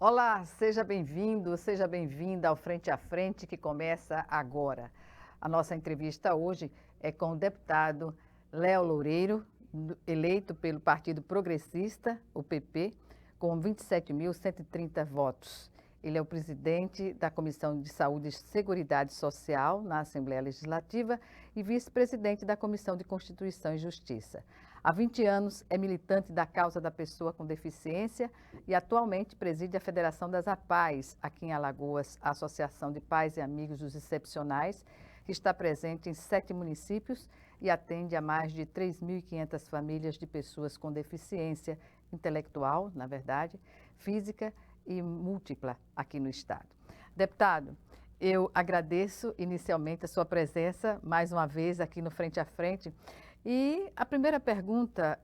Olá, seja bem-vindo, seja bem-vinda ao Frente a Frente que começa agora. A nossa entrevista hoje é com o deputado Léo Loureiro, eleito pelo Partido Progressista, o PP, com 27.130 votos. Ele é o presidente da Comissão de Saúde e Seguridade Social na Assembleia Legislativa e vice-presidente da Comissão de Constituição e Justiça. Há 20 anos é militante da causa da pessoa com deficiência e atualmente preside a Federação das APAES, aqui em Alagoas, a Associação de Pais e Amigos dos Excepcionais, que está presente em 7 municípios e atende a mais de 3.500 famílias de pessoas com deficiência intelectual, na verdade, física e múltipla aqui no estado. Deputado, eu agradeço inicialmente a sua presença mais uma vez aqui no Frente a Frente. E a primeira pergunta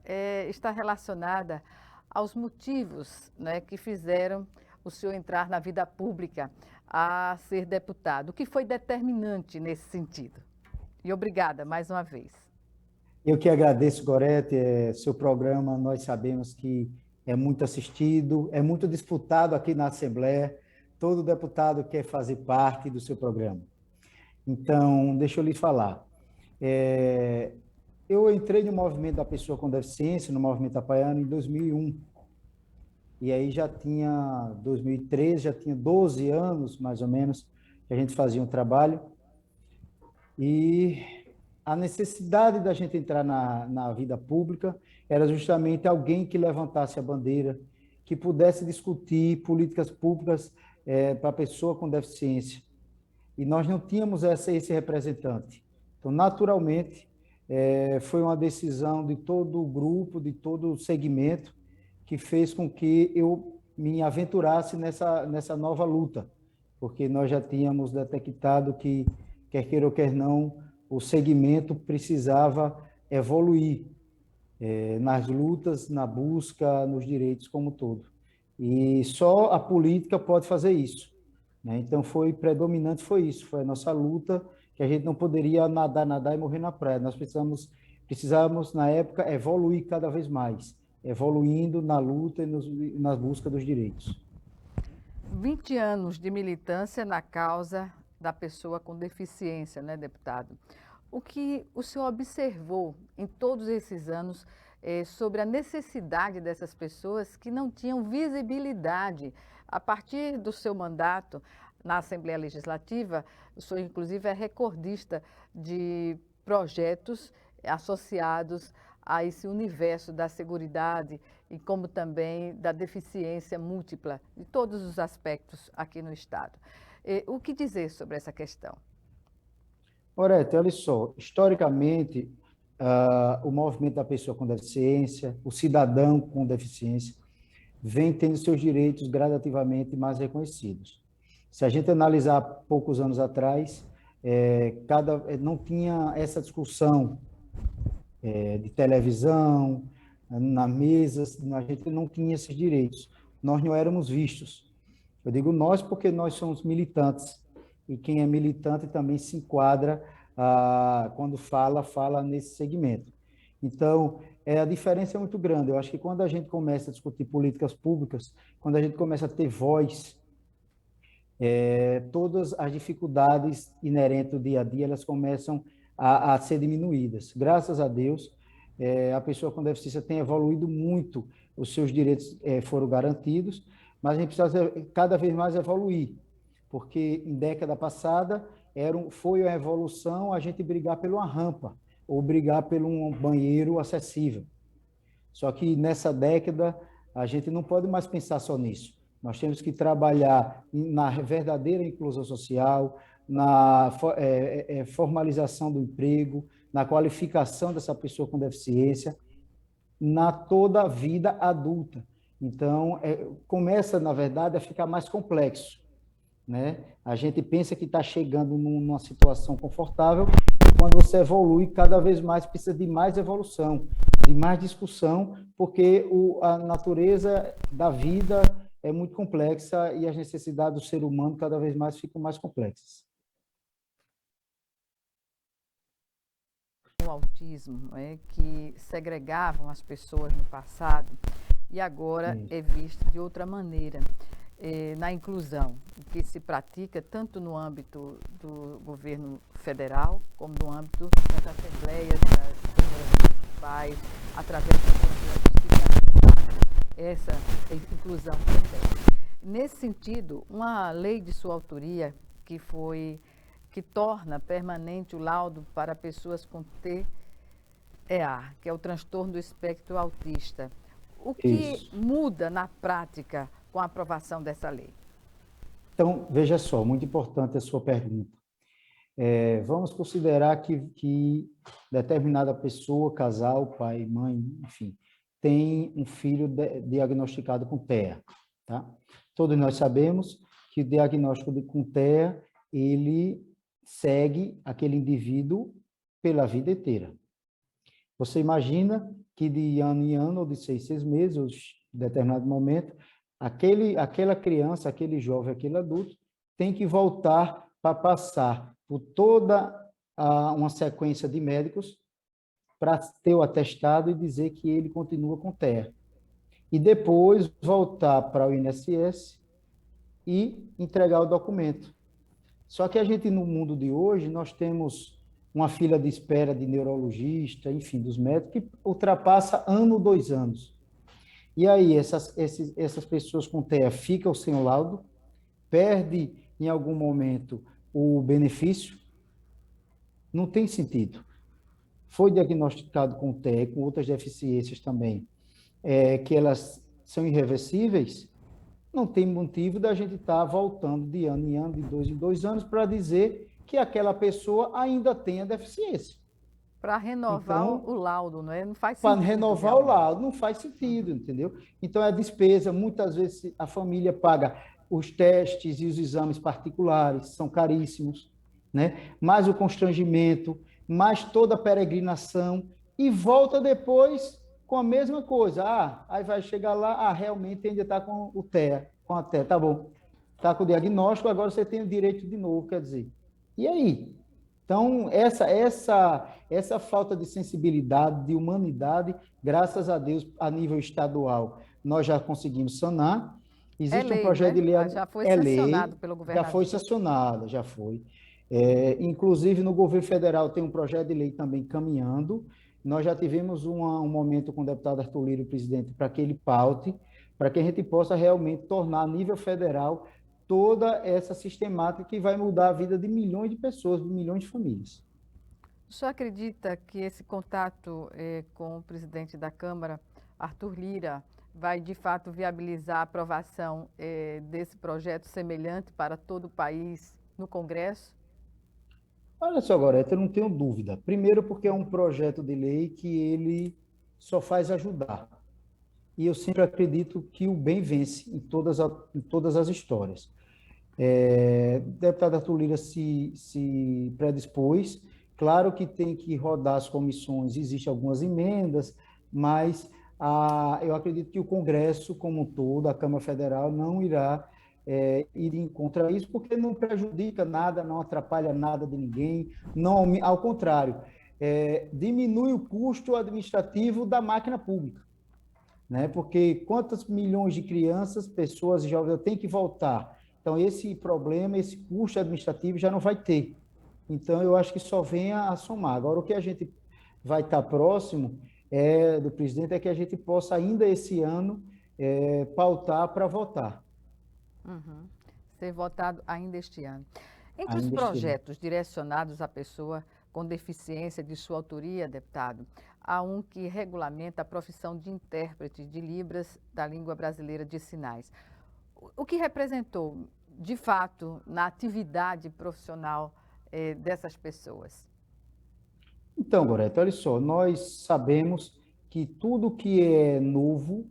está relacionada aos motivos, né, que fizeram o senhor entrar na vida pública a ser deputado. O que foi determinante nesse sentido? E obrigada mais uma vez. Eu que agradeço, Gorete, seu programa, nós sabemos que é muito assistido, é muito disputado aqui na Assembleia, todo deputado quer fazer parte do seu programa. Então, deixa eu lhe falar. Eu entrei no movimento da pessoa com deficiência, no movimento Apaiano, em 2001. E aí 2013, já tinha 12 anos, mais ou menos, que a gente fazia um trabalho. E a necessidade da gente entrar na vida pública era justamente alguém que levantasse a bandeira, que pudesse discutir políticas públicas para a pessoa com deficiência. E nós não tínhamos esse representante. Então, naturalmente, foi uma decisão de todo o grupo, de todo o segmento, que fez com que eu me aventurasse nessa nova luta, porque nós já tínhamos detectado que, quer queira ou quer não, o segmento precisava evoluir nas lutas, na busca, nos direitos como um todo. E só a política pode fazer isso, né? Então, predominante foi isso, foi a nossa luta, que a gente não poderia nadar e morrer na praia. Nós precisávamos, na época, evoluir cada vez mais, evoluindo na luta e na busca dos direitos. 20 anos de militância na causa da pessoa com deficiência, né, deputado? O que o senhor observou em todos esses anos sobre a necessidade dessas pessoas que não tinham visibilidade? A partir do seu mandato na Assembleia Legislativa, o senhor inclusive é recordista de projetos associados a esse universo da seguridade e como também da deficiência múltipla, de todos os aspectos aqui no estado. O que dizer sobre essa questão? Orete, olha só, historicamente, o movimento da pessoa com deficiência, o cidadão com deficiência, vem tendo seus direitos gradativamente mais reconhecidos. Se a gente analisar poucos anos atrás, não tinha essa discussão de televisão, na mesa, a gente não tinha esses direitos. Nós não éramos vistos. Eu digo nós porque nós somos militantes, e quem é militante também se enquadra, quando fala nesse segmento. Então, a diferença é muito grande. Eu acho que quando a gente começa a discutir políticas públicas, quando a gente começa a ter voz, todas as dificuldades inerentes ao dia a dia, elas começam a ser diminuídas. Graças a Deus, a pessoa com deficiência tem evoluído muito, os seus direitos foram garantidos, mas a gente precisa cada vez mais evoluir, porque em década passada foi a evolução a gente brigar por uma rampa, ou brigar por um banheiro acessível. Só que nessa década, a gente não pode mais pensar só nisso. Nós temos que trabalhar na verdadeira inclusão social, na formalização do emprego, na qualificação dessa pessoa com deficiência, na toda a vida adulta. Então, começa, na verdade, a ficar mais complexo, né? A gente pensa que está chegando numa situação confortável, e quando você evolui, cada vez mais precisa de mais evolução, de mais discussão, porque a natureza da vida é muito complexa e as necessidades do ser humano cada vez mais ficam mais complexas. O autismo, que segregavam as pessoas no passado e agora é visto de outra maneira. na inclusão, que se pratica tanto no âmbito do governo federal, como no âmbito das assembleias, das câmaras municipais, através dos projetos que praticaram essa inclusão também. Nesse sentido, uma lei de sua autoria que torna permanente o laudo para pessoas com TEA, que é o transtorno do espectro autista. O que muda na prática com a aprovação dessa lei? Então, veja só, muito importante a sua pergunta. Vamos considerar que determinada pessoa, casal, pai, mãe, enfim, tem um filho diagnosticado com TEA, tá? Todos nós sabemos que o diagnóstico com TEA, ele segue aquele indivíduo pela vida inteira. Você imagina que de ano em ano, ou de 6 meses, ou em determinado momento, aquela criança, aquele jovem, aquele adulto, tem que voltar para passar por toda uma sequência de médicos para ter o atestado e dizer que ele continua com TEA. E depois voltar para o INSS e entregar o documento. Só que a gente, no mundo de hoje, nós temos uma fila de espera de neurologista, enfim, dos médicos, que ultrapassa 1, 2 anos. E aí, essas pessoas com TEA ficam sem o laudo, perde em algum momento o benefício, não tem sentido. Foi diagnosticado com TEA, com outras deficiências também, que elas são irreversíveis, não tem motivo da gente estar voltando de ano em ano, de 2 em 2 anos, para dizer que aquela pessoa ainda tem a deficiência. Para renovar o laudo, não é? Não faz sentido. Para renovar realmente o laudo, não faz sentido, entendeu? Então, é despesa, muitas vezes a família paga os testes e os exames particulares, são caríssimos, né? Mais o constrangimento, mais toda a peregrinação, e volta depois com a mesma coisa. Aí vai chegar lá, realmente ainda está com o TEA, com a TEA, tá bom. Está com o diagnóstico, agora você tem o direito de novo, quer dizer. E aí? Então, essa falta de sensibilidade, de humanidade, graças a Deus, a nível estadual, nós já conseguimos sanar. Existe um projeto de lei... Já foi sancionado pelo governador. Já foi sancionado, já foi. Inclusive, no governo federal tem um projeto de lei também caminhando. Nós já tivemos um momento com o deputado Arthur Lira, o presidente, para que ele paute, para que a gente possa realmente tornar, a nível federal, toda essa sistemática que vai mudar a vida de milhões de pessoas, de milhões de famílias. O senhor acredita que esse contato com o presidente da Câmara, Arthur Lira, vai de fato viabilizar a aprovação desse projeto semelhante para todo o país no Congresso? Olha só, Gorete, eu não tenho dúvida. Primeiro porque é um projeto de lei que ele só faz ajudar. E eu sempre acredito que o bem vence em todas as histórias. O deputado Arthur Lira se predispôs, claro que tem que rodar as comissões, existem algumas emendas, mas eu acredito que o Congresso como um todo, a Câmara Federal, não irá ir em contra isso, porque não prejudica nada, não atrapalha nada de ninguém, não, ao contrário, diminui o custo administrativo da máquina pública, né? Porque quantas milhões de crianças, pessoas e jovens têm que voltar? Então, esse problema, esse custo administrativo já não vai ter. Então, eu acho que só vem a somar. Agora, o que a gente vai estar próximo do presidente é que a gente possa, ainda esse ano, pautar para votar. Uhum. Ser votado ainda este ano. Entre os projetos direcionados à pessoa com deficiência de sua autoria, deputado, há um que regulamenta a profissão de intérprete de Libras da língua brasileira de sinais. O que representou, de fato, na atividade profissional dessas pessoas? Então, Gorete, olha só, nós sabemos que tudo que é novo,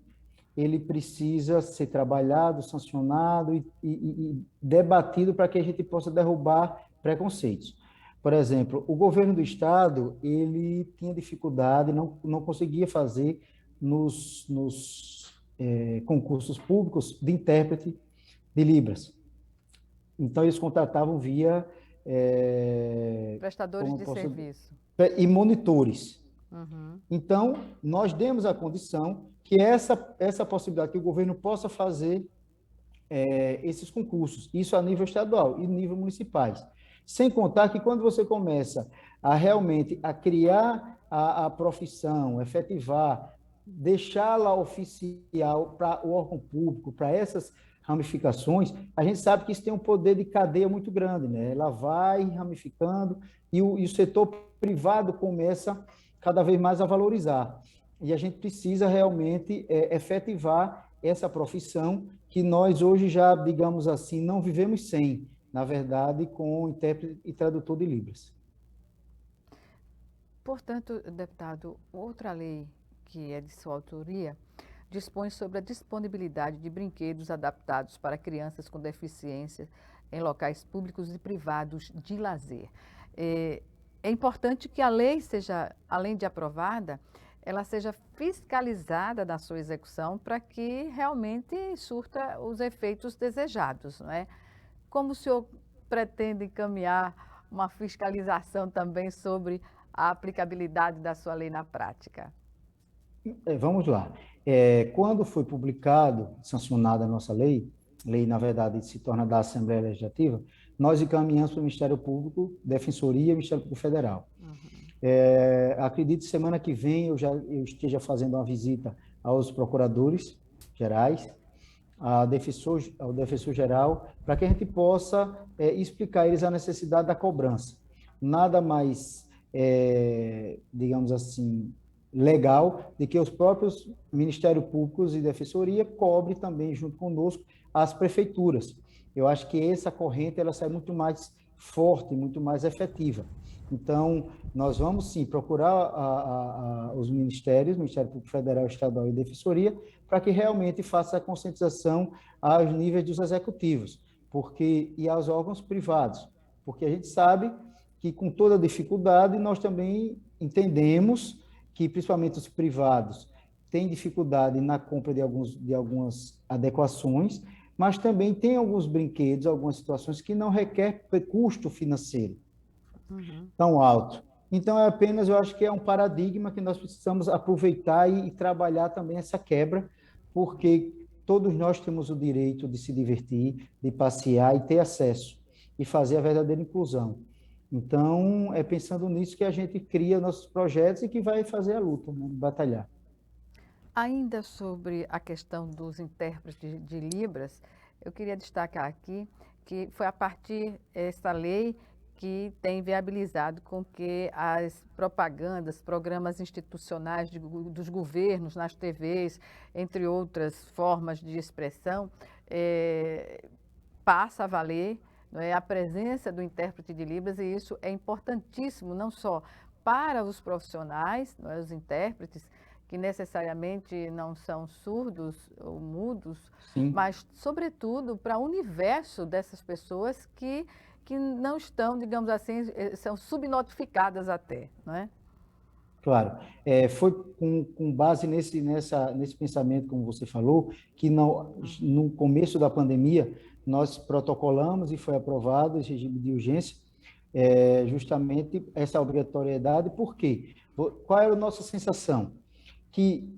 ele precisa ser trabalhado, sancionado e debatido para que a gente possa derrubar preconceitos. Por exemplo, o governo do estado, ele tinha dificuldade, não conseguia fazer nos concursos públicos de intérprete de Libras. Então, eles contratavam via... prestadores de serviço. E monitores. Uhum. Então, nós demos a condição que essa possibilidade que o governo possa fazer esses concursos, isso a nível estadual e nível municipais. Sem contar que quando você começa a realmente a criar a profissão, efetivar, deixá-la oficial para o órgão público, para essas ramificações, a gente sabe que isso tem um poder de cadeia muito grande, né? Ela vai ramificando e o setor privado começa cada vez mais a valorizar. E a gente precisa realmente efetivar essa profissão que nós hoje já, digamos assim, não vivemos sem, na verdade, com intérprete e tradutor de Libras. Portanto, deputado, outra lei que é de sua autoria dispõe sobre a disponibilidade de brinquedos adaptados para crianças com deficiência em locais públicos e privados de lazer. É importante que a lei seja, além de aprovada, ela seja fiscalizada na sua execução para que realmente surta os efeitos desejados, não é? Como o senhor pretende encaminhar uma fiscalização também sobre a aplicabilidade da sua lei na prática? Vamos lá. Quando foi publicado, sancionada a nossa lei, na verdade se torna da Assembleia Legislativa, nós encaminhamos para o Ministério Público, Defensoria e Ministério Público Federal. Acredito que semana que vem eu esteja fazendo uma visita aos procuradores gerais, ao defensor geral, para que a gente possa explicar a eles a necessidade da cobrança. Nada mais, digamos assim, legal de que os próprios Ministérios Públicos e Defensoria cobrem também, junto conosco, as prefeituras. Eu acho que essa corrente ela sai muito mais forte, muito mais efetiva. Então, nós vamos, sim, procurar os ministérios, Ministério Público Federal, Estadual e Defensoria, para que realmente faça a conscientização aos níveis dos executivos e aos órgãos privados, porque a gente sabe que, com toda dificuldade, nós também entendemos que, principalmente os privados, têm dificuldade na compra de algumas adequações, mas também tem alguns brinquedos, algumas situações que não requer custo financeiro tão alto. Então, eu acho que é um paradigma que nós precisamos aproveitar e trabalhar também essa quebra, porque todos nós temos o direito de se divertir, de passear e ter acesso, e fazer a verdadeira inclusão. Então, é pensando nisso que a gente cria nossos projetos e que vai fazer a luta, né, batalhar. Ainda sobre a questão dos intérpretes de Libras, eu queria destacar aqui que foi a partir dessa lei que tem viabilizado com que as propagandas, programas institucionais dos governos nas TVs, entre outras formas de expressão, passa a valer, não é, a presença do intérprete de Libras, e isso é importantíssimo não só para os profissionais, não é, os intérpretes, que necessariamente não são surdos ou mudos, Sim. mas, sobretudo, para o universo dessas pessoas que não estão, digamos assim, são subnotificadas até, não é? Claro. Foi com base nesse pensamento, como você falou, que no começo da pandemia, nós protocolamos e foi aprovado esse regime de urgência, justamente essa obrigatoriedade. Por quê? Qual era a nossa sensação? Que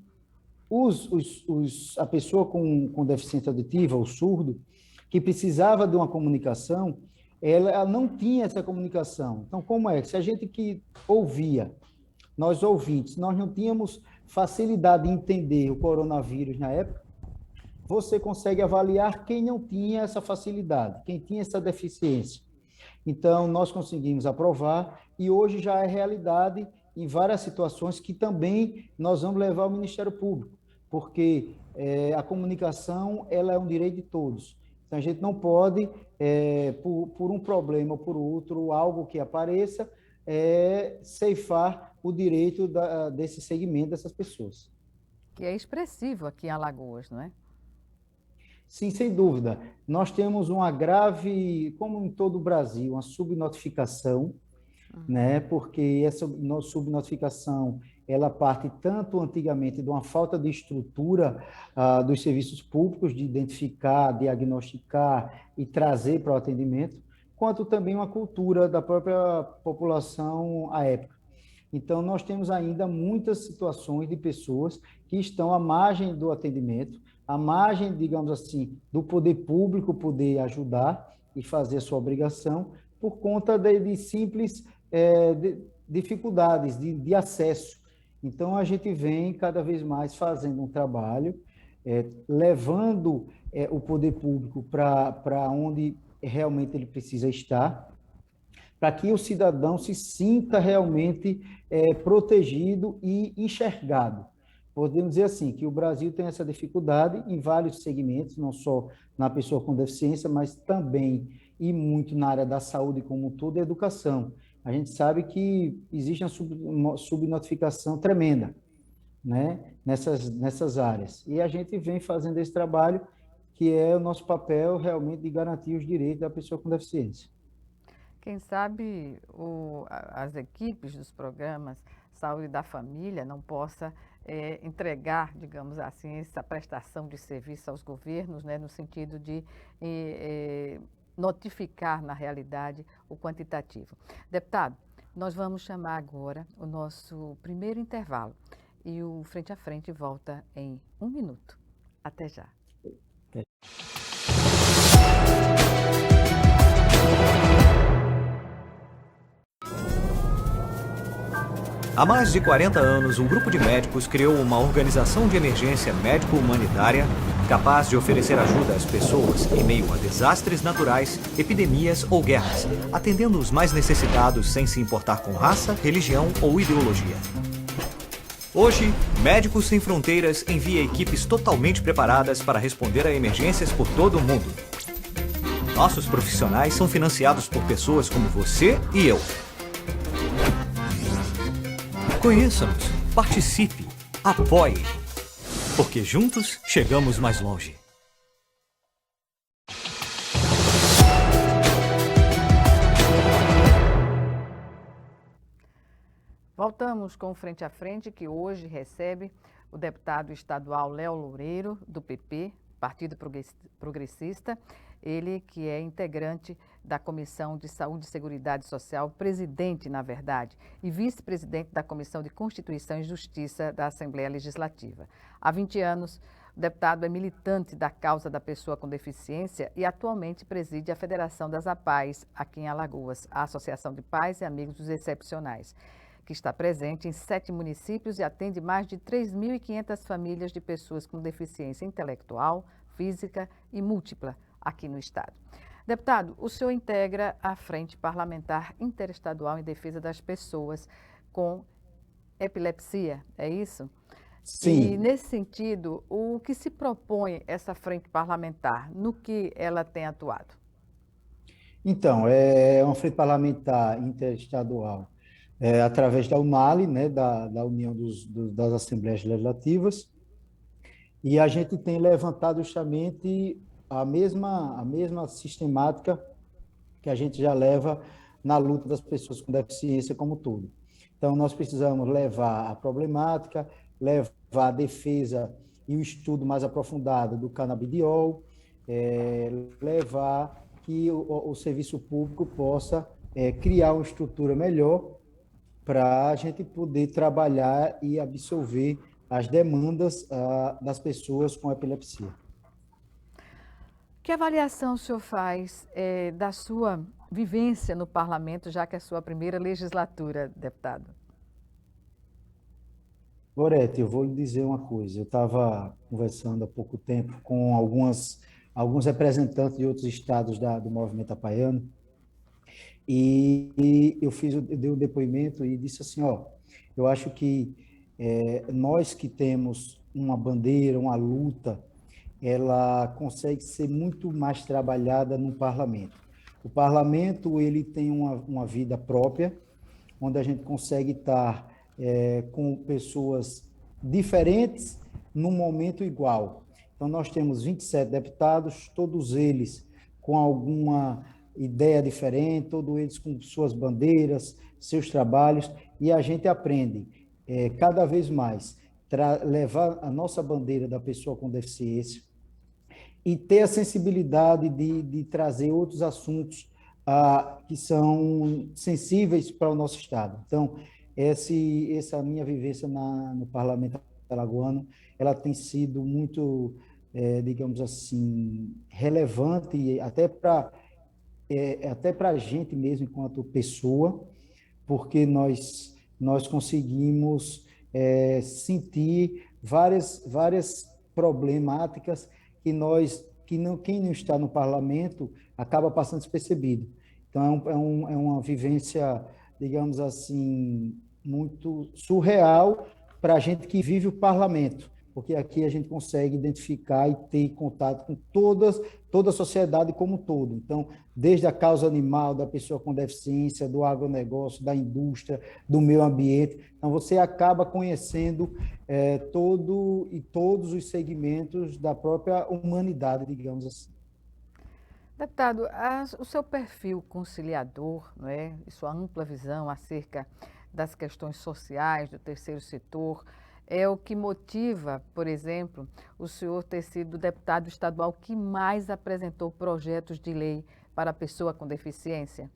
a pessoa com deficiência auditiva, o surdo, que precisava de uma comunicação, ela não tinha essa comunicação. Então, como é? Se a gente que ouvia, nós ouvintes, nós não tínhamos facilidade de entender o coronavírus na época, você consegue avaliar quem não tinha essa facilidade, quem tinha essa deficiência. Então, nós conseguimos aprovar e hoje já é realidade em várias situações que também nós vamos levar ao Ministério Público, porque a comunicação ela é um direito de todos. Então, a gente não pode, por um problema ou por outro, algo que apareça, ceifar o direito desse segmento dessas pessoas. Que é expressivo aqui em Alagoas, não é? Sim, sem dúvida. Nós temos uma grave, como em todo o Brasil, uma subnotificação, né? Porque essa subnotificação ela parte tanto antigamente de uma falta de estrutura dos serviços públicos, de identificar, diagnosticar e trazer para o atendimento, quanto também uma cultura da própria população à época. Então, nós temos ainda muitas situações de pessoas que estão à margem do atendimento, à margem, digamos assim, do poder público poder ajudar e fazer a sua obrigação, por conta de simples dificuldades de acesso. Então, a gente vem cada vez mais fazendo um trabalho, levando o poder público para onde realmente ele precisa estar, para que o cidadão se sinta realmente protegido e enxergado. Podemos dizer assim, que o Brasil tem essa dificuldade em vários segmentos, não só na pessoa com deficiência, mas também e muito na área da saúde como um todo e educação. A gente sabe que existe uma subnotificação tremenda, né, nessas áreas. E a gente vem fazendo esse trabalho, que é o nosso papel realmente de garantir os direitos da pessoa com deficiência. Quem sabe as equipes dos programas Saúde da Família não possa entregar, digamos assim, essa prestação de serviço aos governos, né, no sentido de notificar, na realidade, o quantitativo. Deputado, nós vamos chamar agora o nosso primeiro intervalo e o Frente a Frente volta em 1 minuto. Até já. Há mais de 40 anos, um grupo de médicos criou uma organização de emergência médico-humanitária capaz de oferecer ajuda às pessoas em meio a desastres naturais, epidemias ou guerras, atendendo os mais necessitados sem se importar com raça, religião ou ideologia. Hoje, Médicos Sem Fronteiras envia equipes totalmente preparadas para responder a emergências por todo o mundo. Nossos profissionais são financiados por pessoas como você e eu. Conheça-nos, participe, apoie, porque juntos chegamos mais longe. Voltamos com o Frente a Frente, que hoje recebe o deputado estadual Léo Loureiro, do PP, Partido Progressista, ele que é integrante da Comissão de Saúde e Seguridade Social, presidente, na verdade, e vice-presidente da Comissão de Constituição e Justiça da Assembleia Legislativa. Há 20 anos, o deputado é militante da causa da pessoa com deficiência e atualmente preside a Federação das APAES, aqui em Alagoas, a Associação de Pais e Amigos dos Excepcionais, que está presente em 7 municípios e atende mais de 3.500 famílias de pessoas com deficiência intelectual, física e múltipla aqui no estado. Deputado, o senhor integra a Frente Parlamentar Interestadual em Defesa das Pessoas com Epilepsia, é isso? Sim. E, nesse sentido, o que se propõe essa frente parlamentar, no que ela tem atuado? Então, é uma frente parlamentar interestadual, através da UNALE, né, da União das Assembleias Legislativas, e a gente tem levantado justamente a mesma sistemática que a gente já leva na luta das pessoas com deficiência como um todo. Então, nós precisamos levar a problemática, levar a defesa e o estudo mais aprofundado do canabidiol, levar que o serviço público possa criar uma estrutura melhor para a gente poder trabalhar e absorver as demandas das pessoas com epilepsia. Que avaliação o senhor faz da sua vivência no parlamento, já que é a sua primeira legislatura, deputado? Gorete, eu vou lhe dizer uma coisa. Eu estava conversando há pouco tempo com alguns representantes de outros estados do movimento apaiano, e eu dei um depoimento e disse assim, ó, eu acho que nós que temos uma bandeira, uma luta, ela consegue ser muito mais trabalhada no parlamento. O parlamento, ele tem uma vida própria, onde a gente consegue estar com pessoas diferentes num momento igual. Então, nós temos 27 deputados, todos eles com alguma ideia diferente, todos eles com suas bandeiras, seus trabalhos, e a gente aprende cada vez mais levar a nossa bandeira da pessoa com deficiência e ter a sensibilidade de trazer outros assuntos que são sensíveis para o nosso Estado. Então, essa minha vivência no Parlamento Alagoano, ela tem sido muito digamos assim, relevante, e até para a gente mesmo, enquanto pessoa, porque nós conseguimos sentir várias problemáticas quem não está no parlamento acaba passando despercebido. Então, é uma vivência, digamos assim, muito surreal para a gente que vive o parlamento, porque aqui a gente consegue identificar e ter contato com toda a sociedade como um todo. Então, desde a causa animal, da pessoa com deficiência, do agronegócio, da indústria, do meio ambiente. Então, você acaba conhecendo todos os segmentos da própria humanidade, digamos assim. Deputado, o seu perfil conciliador, não é, e sua ampla visão acerca das questões sociais do terceiro setor é o que motiva, por exemplo, o senhor ter sido o deputado estadual que mais apresentou projetos de lei para a pessoa com deficiência?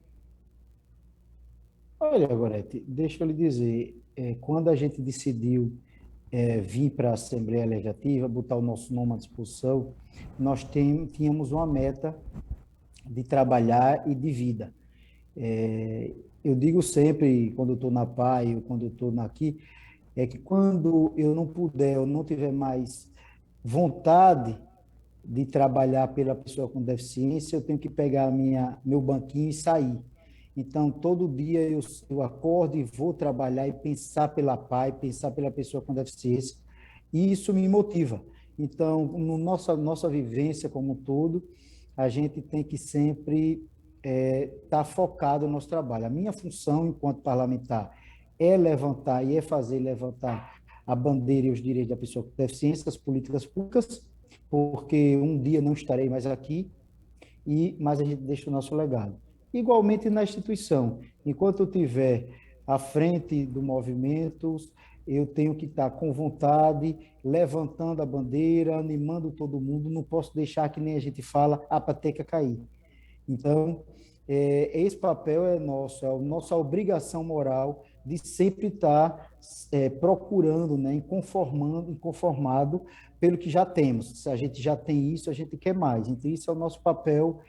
Olha, Gorete, deixa eu lhe dizer, quando a gente decidiu vir para a Assembleia Legislativa, botar o nosso nome à disposição, nós tínhamos uma meta de trabalhar e de vida. Eu digo sempre, quando eu estou na PAI ou quando eu estou aqui, que quando eu não puder, eu não tiver mais vontade de trabalhar pela pessoa com deficiência, eu tenho que pegar meu banquinho e sair. Então, todo dia eu acordo e vou trabalhar e pensar pela PAI, pensar pela pessoa com deficiência, e isso me motiva. Então, nossa vivência como um todo, a gente tem que sempre estar focado no nosso trabalho. A minha função enquanto parlamentar é levantar e é fazer levantar a bandeira e os direitos da pessoa com deficiência, as políticas públicas, porque um dia não estarei mais aqui, mas a gente deixa o nosso legado. Igualmente na instituição, enquanto eu estiver à frente do movimento, eu tenho que estar com vontade, levantando a bandeira, animando todo mundo, não posso deixar que nem a gente fala, a pateca cair. Então, esse papel é nosso, é a nossa obrigação moral de sempre estar procurando, né, inconformado pelo que já temos. Se a gente já tem isso, a gente quer mais. Então, isso é o nosso papel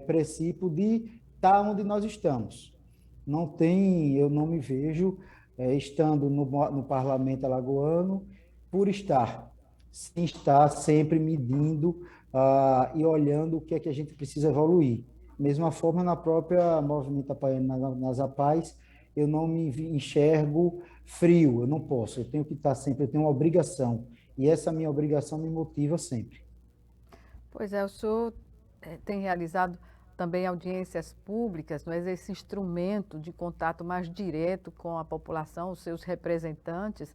princípio de estar onde nós estamos. Eu não me vejo estando no parlamento alagoano por estar, sem estar sempre medindo e olhando o que é que a gente precisa evoluir. Mesma forma, na própria Movimento Apaiano, nas APAES, eu não me enxergo frio, eu não posso, eu tenho que estar sempre, eu tenho uma obrigação, e essa minha obrigação me motiva sempre. Pois é, o senhor tem realizado também audiências públicas, não é? Esse instrumento de contato mais direto com a população, os seus representantes,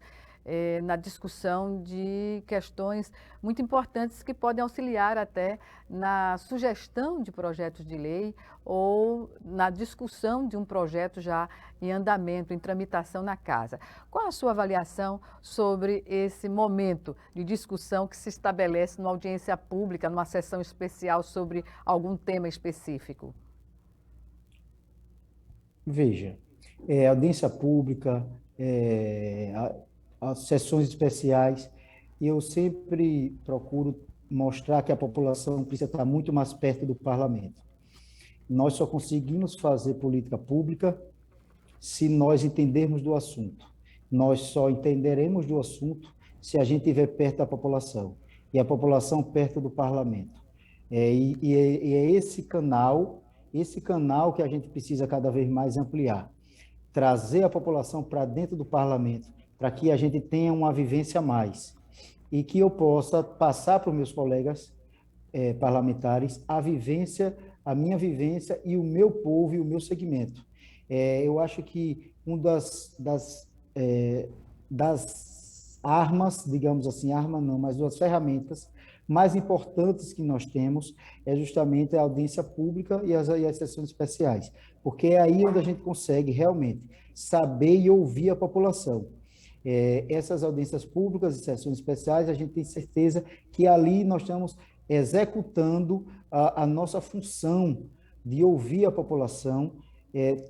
na discussão de questões muito importantes que podem auxiliar até na sugestão de projetos de lei ou na discussão de um projeto já em andamento, em tramitação na casa. Qual a sua avaliação sobre esse momento de discussão que se estabelece numa audiência pública, numa sessão especial sobre algum tema específico? Veja, audiência pública, as sessões especiais, eu sempre procuro mostrar que a população precisa estar muito mais perto do parlamento. Nós só conseguimos fazer política pública se nós entendermos do assunto. Nós só entenderemos do assunto se a gente estiver perto da população, e a população perto do parlamento. E é esse canal que a gente precisa cada vez mais ampliar. Trazer a população para dentro do parlamento, para que a gente tenha uma vivência a mais e que eu possa passar para os meus colegas parlamentares a minha vivência e o meu povo e o meu segmento. Eu acho que uma das armas, digamos assim, arma não, mas das ferramentas mais importantes que nós temos é justamente a audiência pública e as sessões especiais, porque é aí onde a gente consegue realmente saber e ouvir a população. Essas audiências públicas e sessões especiais, a gente tem certeza que ali nós estamos executando a nossa função de ouvir a população,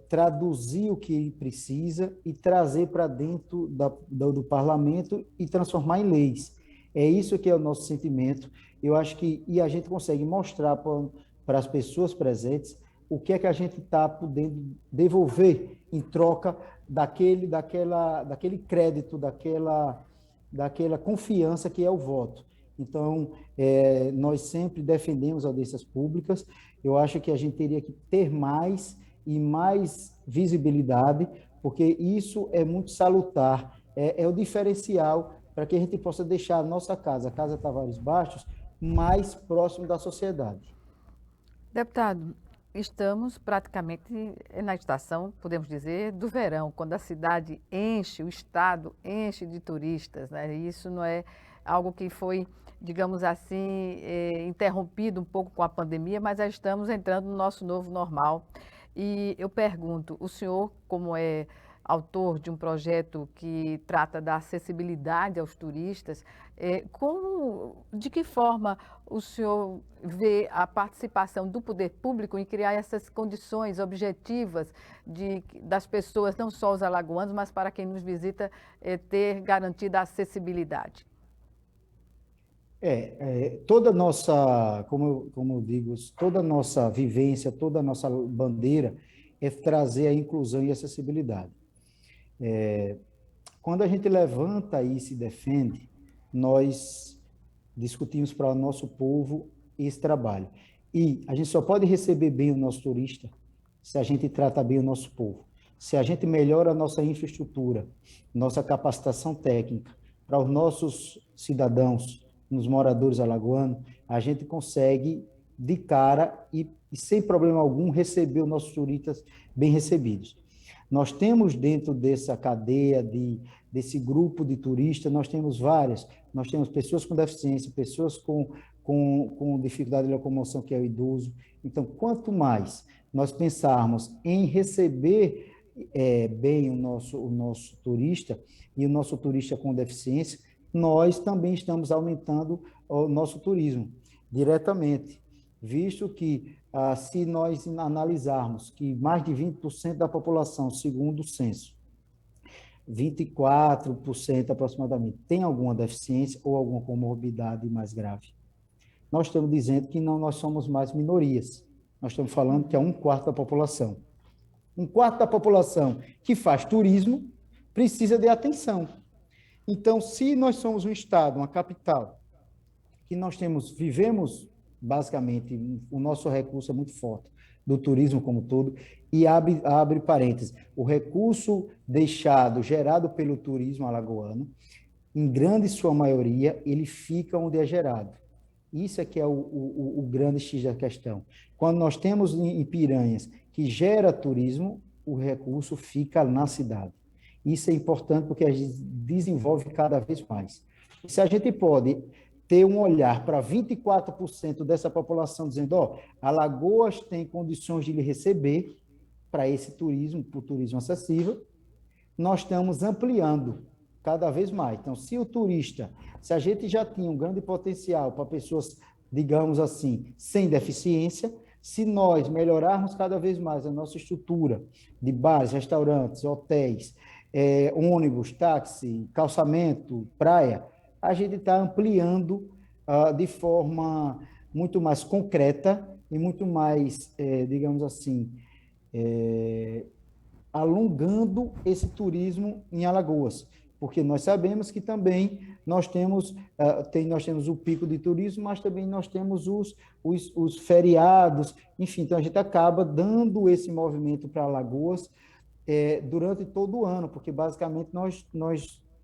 traduzir o que precisa e trazer para dentro do parlamento e transformar em leis. É isso que é o nosso sentimento. Eu acho que e a gente consegue mostrar para as pessoas presentes o que é que a gente está podendo devolver em troca daquele crédito, daquela confiança que é o voto. Então, nós sempre defendemos audiências públicas. Eu acho que a gente teria que ter mais e mais visibilidade, porque isso é muito salutar, é o diferencial para que a gente possa deixar a nossa casa, a Casa Tavares Bastos, mais próximo da sociedade. Deputado, estamos praticamente na estação, podemos dizer, do verão, quando a cidade enche, o estado enche de turistas, né? Isso não é algo que foi, digamos assim, interrompido um pouco com a pandemia, mas já estamos entrando no nosso novo normal. E eu pergunto, o senhor, como é autor de um projeto que trata da acessibilidade aos turistas, de que forma o senhor vê a participação do poder público em criar essas condições objetivas das pessoas, não só os alagoanos, mas para quem nos visita, ter garantida a acessibilidade? Toda a nossa, como eu digo, toda a nossa vivência, toda a nossa bandeira é trazer a inclusão e a acessibilidade. Quando a gente levanta e se defende, nós discutimos para o nosso povo esse trabalho. E a gente só pode receber bem o nosso turista se a gente trata bem o nosso povo. Se a gente melhora a nossa infraestrutura, nossa capacitação técnica para os nossos cidadãos, nos moradores alagoanos, a gente consegue, de cara e sem problema algum, receber os nossos turistas bem recebidos. Nós temos dentro dessa cadeia, desse grupo de turistas, nós temos várias. Nós temos pessoas com deficiência, pessoas com dificuldade de locomoção, que é o idoso. Então, quanto mais nós pensarmos em receber bem o nosso turista e o nosso turista com deficiência, nós também estamos aumentando o nosso turismo diretamente, visto que se nós analisarmos que mais de 20% da população, segundo o censo, 24% aproximadamente, tem alguma deficiência ou alguma comorbidade mais grave. Nós estamos dizendo que não, nós somos mais minorias. Nós estamos falando que é 1/4 da população. 1/4 da população que faz turismo precisa de atenção. Então, se nós somos um estado, uma capital, que vivemos basicamente, o nosso recurso é muito forte, do turismo como todo, e abre parênteses, o recurso gerado pelo turismo alagoano, em grande sua maioria, ele fica onde é gerado. Isso é que é o grande X da questão. Quando nós temos em Piranhas, que gera turismo, o recurso fica na cidade. Isso é importante porque a gente desenvolve cada vez mais. Se a gente pode ter um olhar para 24% dessa população dizendo, Alagoas tem condições de lhe receber para esse turismo, para o turismo acessível, nós estamos ampliando cada vez mais. Então, se a gente já tinha um grande potencial para pessoas, digamos assim, sem deficiência, se nós melhorarmos cada vez mais a nossa estrutura de bares, restaurantes, hotéis, ônibus, táxi, calçamento, praia, a gente está ampliando de forma muito mais concreta e muito mais, digamos assim, alongando esse turismo em Alagoas, porque nós sabemos que também nós temos o pico de turismo, mas também nós temos os feriados, enfim, então a gente acaba dando esse movimento para Alagoas durante todo o ano, porque basicamente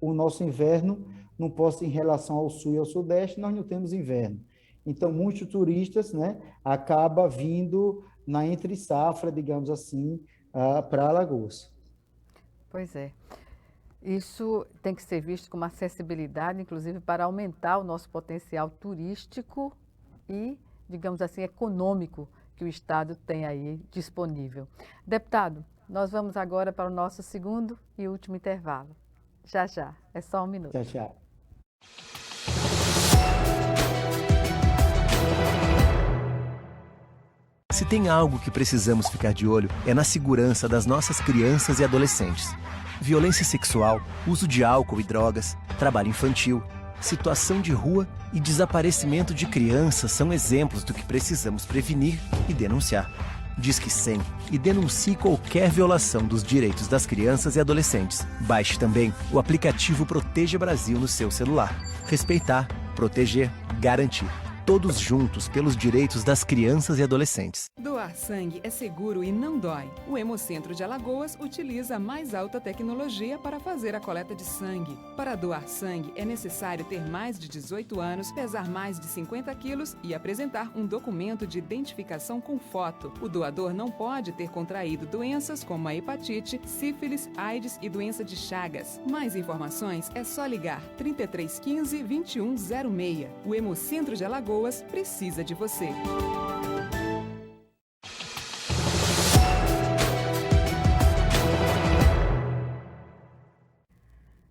o nosso inverno não possa, em relação ao sul e ao sudeste, nós não temos inverno. Então, muitos turistas, né, acabam vindo na entre-safra, digamos assim, para Alagoas. Pois é. Isso tem que ser visto como acessibilidade, inclusive para aumentar o nosso potencial turístico e, digamos assim, econômico que o Estado tem aí disponível. Deputado, nós vamos agora para o nosso segundo e último intervalo. Já, é só 1 minuto. Já. Se tem algo que precisamos ficar de olho, é na segurança das nossas crianças e adolescentes. Violência sexual, uso de álcool e drogas, trabalho infantil. situação de rua e desaparecimento de crianças são exemplos do que precisamos prevenir e denunciar. Disque 100 e denuncie qualquer violação dos direitos das crianças e adolescentes. Baixe também o aplicativo Proteja Brasil no seu celular. Respeitar, proteger, garantir. Todos juntos pelos direitos das crianças e adolescentes. Doar sangue é seguro e não dói. O Hemocentro de Alagoas utiliza a mais alta tecnologia para fazer a coleta de sangue. Para doar sangue, é necessário ter mais de 18 anos, pesar mais de 50 quilos e apresentar um documento de identificação com foto. O doador não pode ter contraído doenças como a hepatite, sífilis, AIDS e doença de Chagas. Mais informações é só ligar 3315 2106. O Hemocentro de Alagoas precisa de você.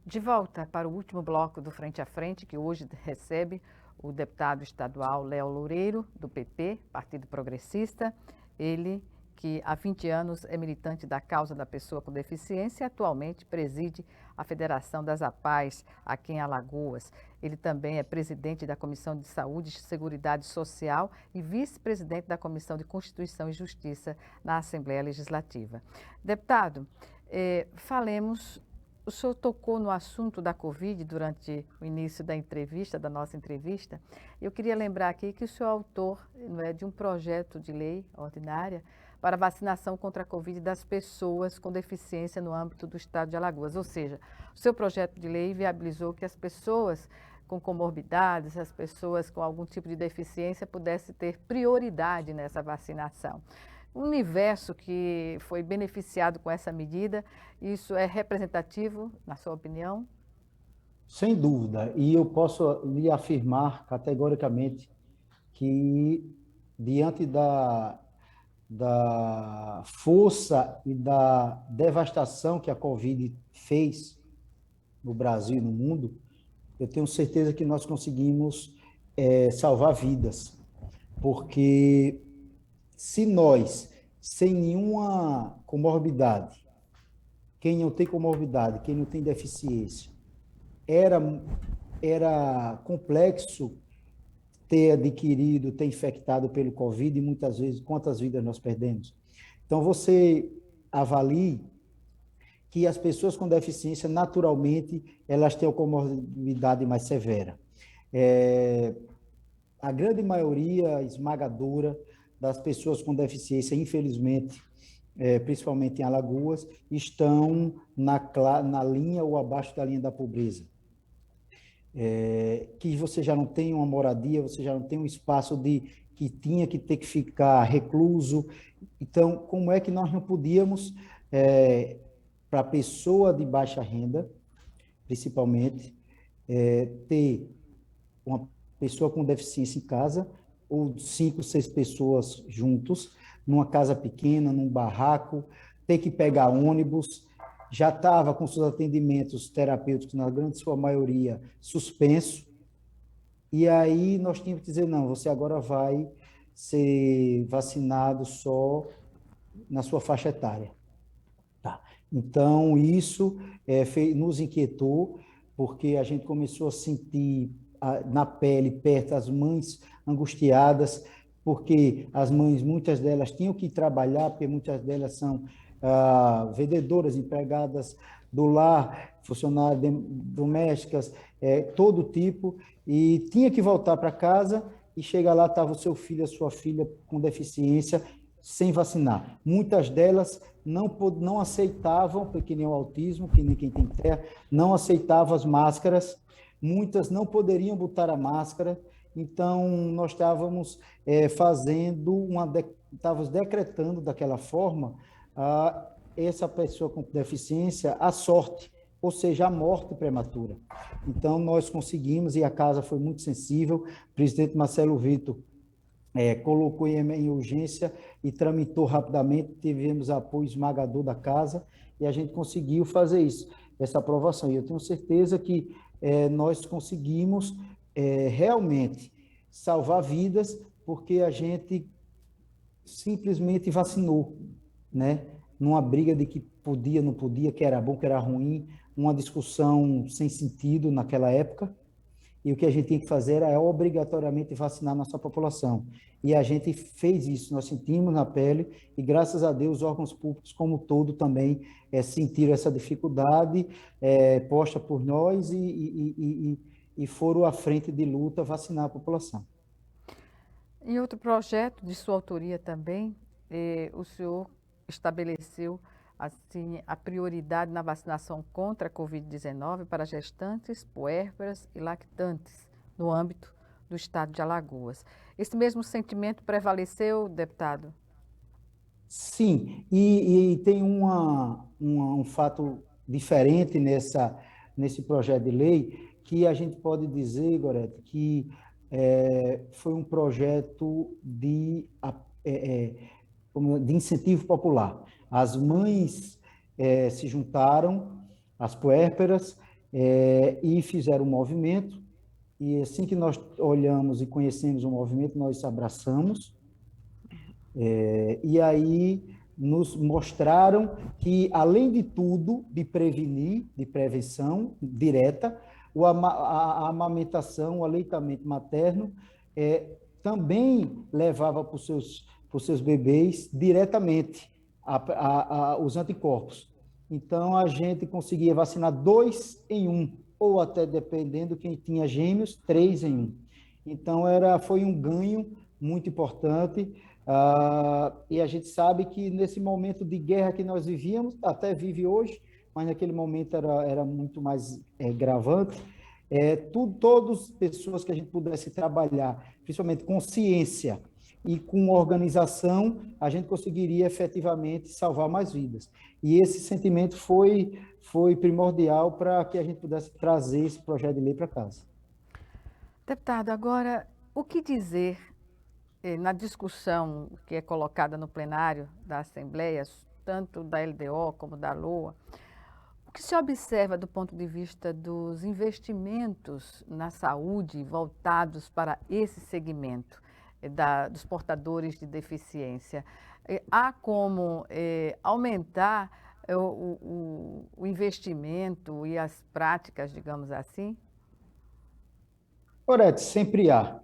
De volta para o último bloco do Frente a Frente, que hoje recebe o deputado estadual Léo Loureiro, do PP, Partido Progressista. Ele que há 20 anos é militante da causa da pessoa com deficiência e atualmente preside a Federação das APAES aqui em Alagoas. Ele também é presidente da Comissão de Saúde e Seguridade Social e vice-presidente da Comissão de Constituição e Justiça na Assembleia Legislativa. Deputado, falemos, o senhor tocou no assunto da Covid durante o início da nossa entrevista. Eu queria lembrar aqui que o senhor é autor de um projeto de lei ordinária para a vacinação contra a Covid das pessoas com deficiência no âmbito do estado de Alagoas. Ou seja, o seu projeto de lei viabilizou que as pessoas com comorbidades, as pessoas com algum tipo de deficiência pudessem ter prioridade nessa vacinação. O universo que foi beneficiado com essa medida, isso é representativo, na sua opinião? Sem dúvida, e eu posso lhe afirmar categoricamente que, diante da força e da devastação que a Covid fez no Brasil e no mundo, eu tenho certeza que nós conseguimos salvar vidas, porque se nós, sem nenhuma comorbidade, quem não tem comorbidade, quem não tem deficiência, era complexo ter adquirido, ter infectado pelo Covid e muitas vezes, quantas vidas nós perdemos? Então, você avalie que as pessoas com deficiência, naturalmente, elas têm a comorbidade mais severa. A grande maioria esmagadora das pessoas com deficiência, infelizmente, principalmente em Alagoas, estão na linha ou abaixo da linha da pobreza. Que você já não tem uma moradia, você já não tem um espaço que tinha que ter que ficar recluso. Então, como é que nós não podíamos, para a pessoa de baixa renda, principalmente, ter uma pessoa com deficiência em casa, ou 5, 6 pessoas juntos, numa casa pequena, num barraco, ter que pegar ônibus, já estava com seus atendimentos terapêuticos, na grande sua maioria, suspenso, e aí nós tínhamos que dizer, não, você agora vai ser vacinado só na sua faixa etária. Tá. Então, isso nos inquietou, porque a gente começou a sentir na pele, perto, as mães angustiadas, porque as mães, muitas delas tinham que trabalhar, porque muitas delas são vendedoras, empregadas do lar, funcionárias domésticas, todo tipo, e tinha que voltar para casa e chega lá, estava o seu filho, a sua filha com deficiência, sem vacinar. Muitas delas não aceitavam, porque nem o autismo, que nem quem tem TEA, não aceitavam as máscaras, muitas não poderiam botar a máscara, então nós estávamos estávamos decretando daquela forma essa pessoa com deficiência a sorte, ou seja, a morte prematura. Então, nós conseguimos, e a casa foi muito sensível, o presidente Marcelo Vitor colocou em urgência e tramitou rapidamente, tivemos apoio esmagador da casa, e a gente conseguiu fazer isso, essa aprovação. E eu tenho certeza que nós conseguimos realmente salvar vidas, porque a gente simplesmente vacinou, né? Numa briga de que podia, não podia, que era bom, que era ruim, uma discussão sem sentido naquela época, e o que a gente tinha que fazer era obrigatoriamente vacinar nossa população. E a gente fez isso, nós sentimos na pele, e graças a Deus os órgãos públicos como um todo também sentiram essa dificuldade posta por nós e foram à frente de luta vacinar a população. Em outro projeto de sua autoria também, o senhor estabeleceu assim, a prioridade na vacinação contra a Covid-19 para gestantes, puérperas e lactantes, no âmbito do estado de Alagoas. Esse mesmo sentimento prevaleceu, deputado? Sim, e tem um fato diferente nesse projeto de lei, que a gente pode dizer, Gorete, que foi um projeto de incentivo popular. As mães se juntaram, as puérperas, e fizeram um movimento, e assim que nós olhamos e conhecemos o movimento, nós abraçamos, e aí nos mostraram que, além de tudo, de prevenir, de prevenção direta, a amamentação, o aleitamento materno, também levava para os seus bebês diretamente os anticorpos. Então, a gente conseguia vacinar 2 em 1, ou até, dependendo, quem tinha gêmeos, 3 em 1. Então, foi um ganho muito importante, e a gente sabe que nesse momento de guerra que nós vivíamos, até vive hoje, mas naquele momento era muito mais gravante, todas as pessoas que a gente pudesse trabalhar, principalmente com ciência e com organização, a gente conseguiria efetivamente salvar mais vidas. E esse sentimento foi primordial para que a gente pudesse trazer esse projeto de lei para casa. Deputado, agora, o que dizer na discussão que é colocada no plenário da Assembleia, tanto da LDO como da LOA, o que se observa do ponto de vista dos investimentos na saúde voltados para esse segmento dos portadores de deficiência? Há como aumentar o investimento e as práticas, digamos assim? Gorete, sempre há.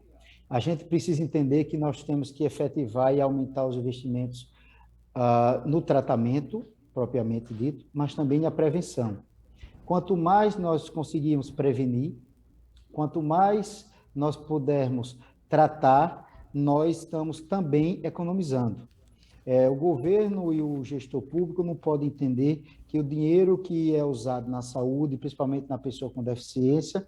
A gente precisa entender que nós temos que efetivar e aumentar os investimentos no tratamento, propriamente dito, mas também na prevenção. Quanto mais nós conseguirmos prevenir, quanto mais nós pudermos tratar, nós estamos também economizando. O governo e o gestor público não podem entender que o dinheiro que é usado na saúde, principalmente na pessoa com deficiência,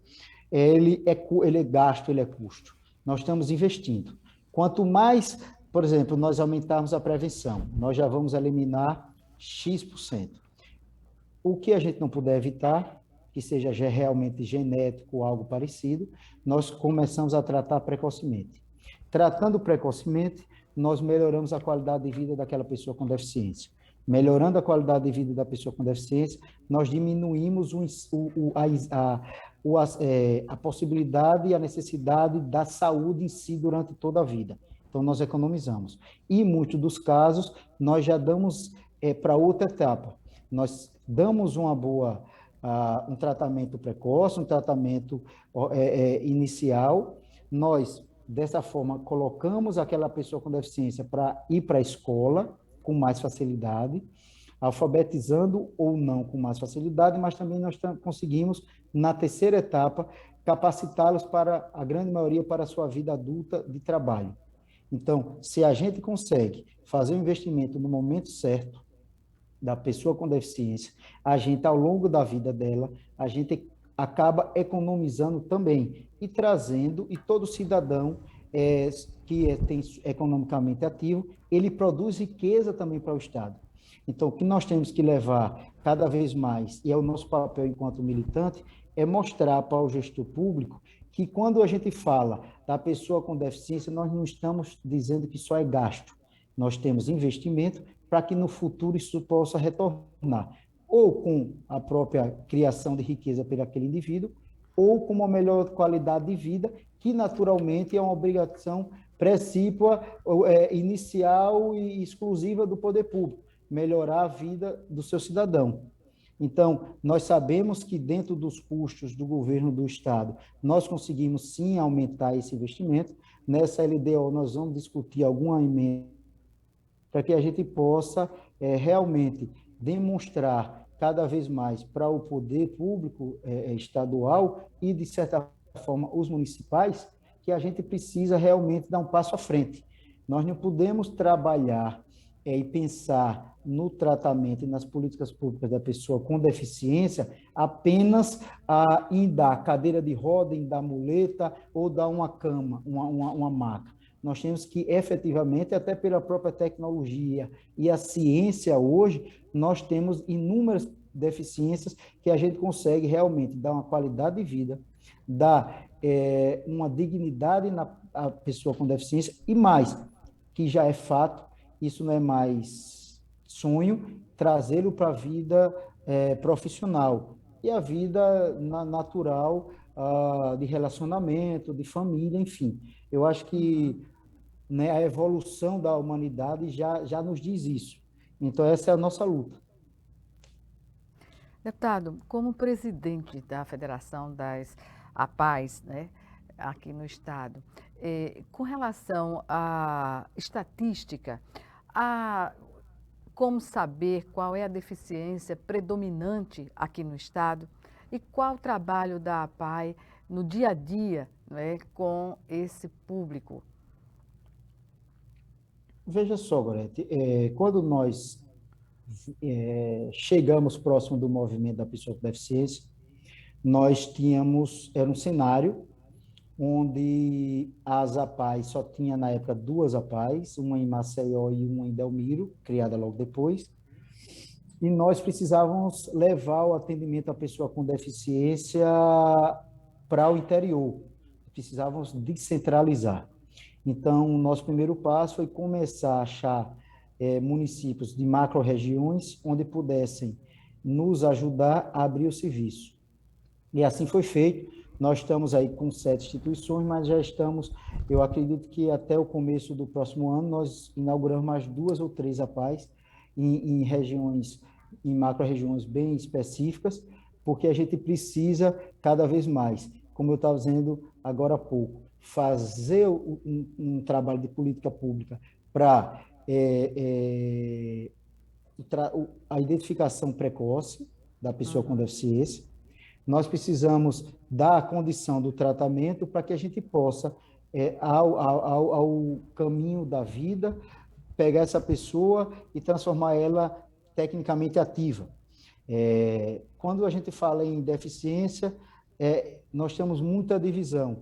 ele é gasto, ele é custo. Nós estamos investindo. Quanto mais, por exemplo, nós aumentarmos a prevenção, nós já vamos eliminar X%. O que a gente não puder evitar, que seja realmente genético ou algo parecido, nós começamos a tratar precocemente. Tratando precocemente, nós melhoramos a qualidade de vida daquela pessoa com deficiência. Melhorando a qualidade de vida da pessoa com deficiência, nós diminuímos a possibilidade e a necessidade da saúde em si durante toda a vida. Então, nós economizamos. E, em muitos dos casos, nós já damos para outra etapa. Nós damos um tratamento precoce, um tratamento inicial. Nós, dessa forma, colocamos aquela pessoa com deficiência para ir para a escola com mais facilidade, alfabetizando ou não com mais facilidade, mas também nós conseguimos, na terceira etapa, capacitá-los para, a grande maioria, para a sua vida adulta de trabalho. Então, se a gente consegue fazer o investimento no momento certo da pessoa com deficiência, a gente, ao longo da vida dela, a gente acaba economizando também e trazendo, e todo cidadão que tem economicamente ativo, ele produz riqueza também para o Estado. Então, o que nós temos que levar cada vez mais, e é o nosso papel enquanto militante, é mostrar para o gestor público que quando a gente fala da pessoa com deficiência, nós não estamos dizendo que só é gasto. Nós temos investimento para que no futuro isso possa retornar, ou com a própria criação de riqueza por aquele indivíduo, ou com uma melhor qualidade de vida, que naturalmente é uma obrigação precípua, inicial e exclusiva do poder público, melhorar a vida do seu cidadão. Então, nós sabemos que dentro dos custos do governo do Estado, nós conseguimos sim aumentar esse investimento. Nessa LDO, nós vamos discutir alguma emenda para que a gente possa realmente demonstrar cada vez mais para o poder público estadual e, de certa forma, os municipais, que a gente precisa realmente dar um passo à frente. Nós não podemos trabalhar e pensar no tratamento e nas políticas públicas da pessoa com deficiência apenas em dar cadeira de roda, em dar muleta ou dar uma cama, uma maca. Nós temos que, efetivamente, até pela própria tecnologia e a ciência hoje, nós temos inúmeras deficiências que a gente consegue realmente dar uma qualidade de vida, dar uma dignidade à pessoa com deficiência e mais, que já é fato, isso não é mais sonho, trazê-lo para a vida profissional e a vida natural de relacionamento, de família, enfim. Eu acho que né, a evolução da humanidade já nos diz isso. Então, essa é a nossa luta. Deputado, como presidente da Federação das APAES, né, aqui no Estado, com relação à estatística, como saber qual é a deficiência predominante aqui no Estado e qual o trabalho da APAE no dia a dia, né, com esse público? Veja só, Gorete, quando nós chegamos próximo do movimento da pessoa com deficiência, nós tínhamos, era um cenário onde as APAES só tinha na época 2 APAES, uma em Maceió e uma em Delmiro, criada logo depois, e nós precisávamos levar o atendimento à pessoa com deficiência para o interior, precisávamos descentralizar. Então, o nosso primeiro passo foi começar a achar municípios de macro-regiões onde pudessem nos ajudar a abrir o serviço. E assim foi feito. Nós estamos aí com 7 instituições, mas já estamos, eu acredito que até o começo do próximo ano, nós inauguramos mais 2 ou 3 APAES em regiões, em macro-regiões bem específicas, porque a gente precisa cada vez mais, como eu estava dizendo agora há pouco, fazer um trabalho de política pública para a identificação precoce da pessoa com deficiência. Nós precisamos dar a condição do tratamento para que a gente possa, ao caminho da vida, pegar essa pessoa e transformar ela tecnicamente ativa. Quando a gente fala em deficiência, nós temos muita divisão.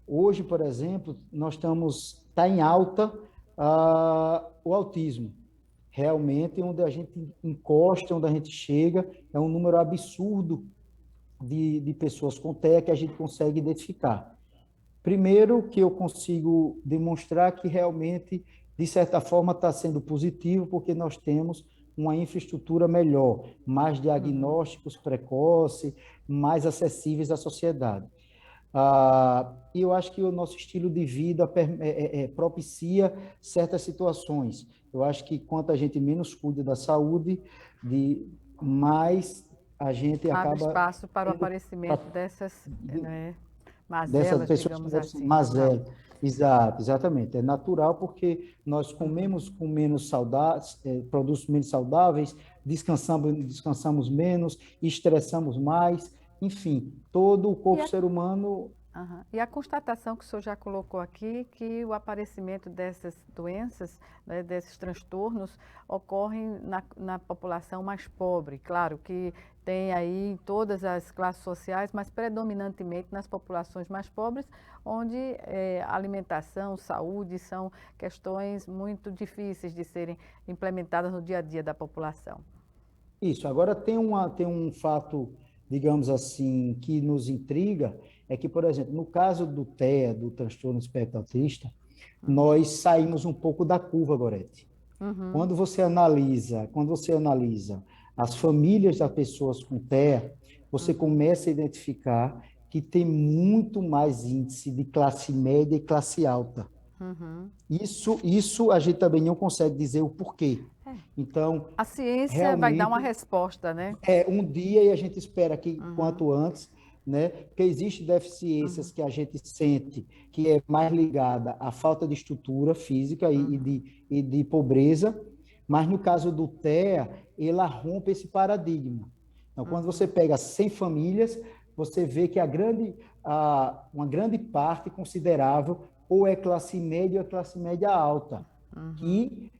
Hoje, por exemplo, está em alta o autismo. Realmente, onde a gente encosta, onde a gente chega, é um número absurdo de pessoas com TEA que a gente consegue identificar. Primeiro, que eu consigo demonstrar que realmente, de certa forma, está sendo positivo, porque nós temos uma infraestrutura melhor, mais diagnósticos precoces, mais acessíveis à sociedade. E eu acho que o nosso estilo de vida propicia certas situações. Eu acho que quanto a gente menos cuida da saúde, mais a gente acaba... Abre espaço para o aparecimento dessas mazelas, digamos assim. Mazelas, exatamente. É natural porque nós comemos com menos saudáveis, produtos menos saudáveis, descansamos menos, estressamos mais, enfim, todo o corpo ser humano... E a constatação que o senhor já colocou aqui, que o aparecimento dessas doenças, né, desses transtornos, ocorrem na população mais pobre. Claro que tem aí em todas as classes sociais, mas predominantemente nas populações mais pobres, onde alimentação, saúde são questões muito difíceis de serem implementadas no dia a dia da população. Isso. Agora tem um fato, digamos assim, que nos intriga, é que, por exemplo, no caso do TEA, do transtorno espectro autista, nós saímos um pouco da curva, Gorete. Quando você analisa as famílias das pessoas com TEA, você começa a identificar que tem muito mais índice de classe média e classe alta. Isso a gente também não consegue dizer o porquê. Então, a ciência vai dar uma resposta, né? Um dia, e a gente espera que quanto antes, né? Porque existem deficiências que a gente sente que é mais ligada à falta de estrutura física e de pobreza, mas no caso do TEA, ela rompe esse paradigma. Então, quando você pega 100 famílias, você vê que uma grande parte considerável ou é classe média ou é classe média alta, que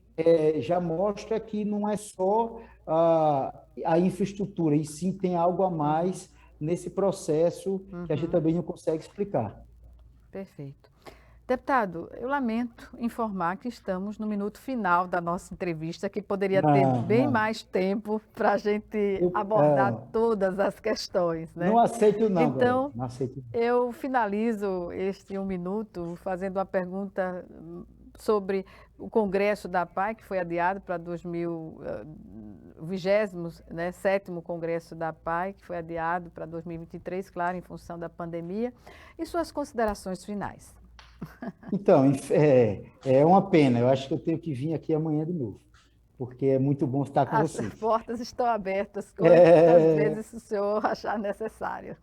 já mostra que não é só a infraestrutura, e sim tem algo a mais nesse processo que a gente também não consegue explicar. Perfeito. Deputado, eu lamento informar que estamos no minuto final da nossa entrevista, que poderia ter bem mais tempo para a gente abordar todas as questões, né? Não aceito não, então, não aceito. Eu finalizo este 1 minuto fazendo uma pergunta sobre o Congresso da PAI, que foi adiado para 27º Congresso da PAI, que foi adiado para 2023, claro, em função da pandemia, e suas considerações finais. Então, é uma pena, eu acho que eu tenho que vir aqui amanhã de novo, porque é muito bom estar com vocês. As portas estão abertas, quantas vezes o senhor achar necessário.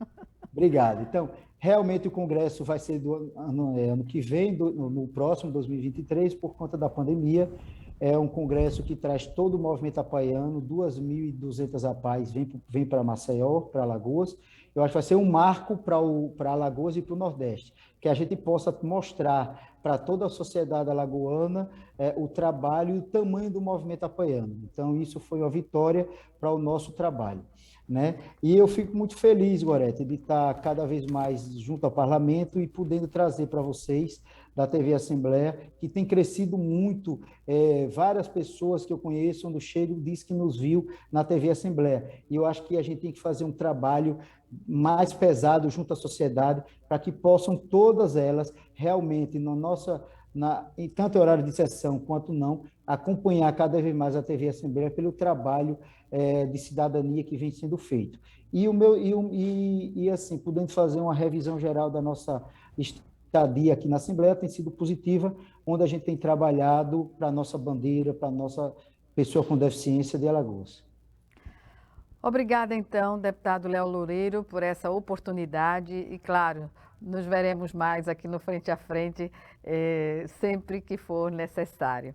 Obrigado. Então, realmente o Congresso vai ser do ano que vem, no próximo 2023, por conta da pandemia. É um congresso que traz todo o movimento apaiano, 2.200 apais vem para Maceió, para Alagoas. Eu acho que vai ser um marco para Alagoas e para o Nordeste, que a gente possa mostrar para toda a sociedade alagoana o trabalho e o tamanho do movimento apaiano. Então, isso foi uma vitória para o nosso trabalho, né? E eu fico muito feliz, Gorete, de estar cada vez mais junto ao parlamento e podendo trazer para vocês, da TV Assembleia, que tem crescido muito. Várias pessoas que eu conheço, quando chego, diz que nos viu na TV Assembleia. E eu acho que a gente tem que fazer um trabalho mais pesado junto à sociedade, para que possam todas elas realmente, em tanto horário de sessão quanto não, acompanhar cada vez mais a TV Assembleia pelo trabalho de cidadania que vem sendo feito. E assim, podendo fazer uma revisão geral da nossa estadia aqui na Assembleia, tem sido positiva, onde a gente tem trabalhado para a nossa bandeira, para a nossa pessoa com deficiência de Alagoas. Obrigada, então, deputado Léo Loureiro, por essa oportunidade e, claro, nos veremos mais aqui no Frente a Frente, sempre que for necessário,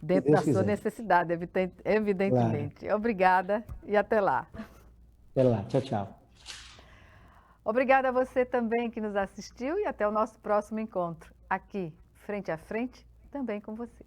dentro da sua necessidade, evidentemente. Claro. Obrigada e até lá. Até lá, tchau, tchau. Obrigada a você também que nos assistiu e até o nosso próximo encontro, aqui, Frente a Frente, também com você.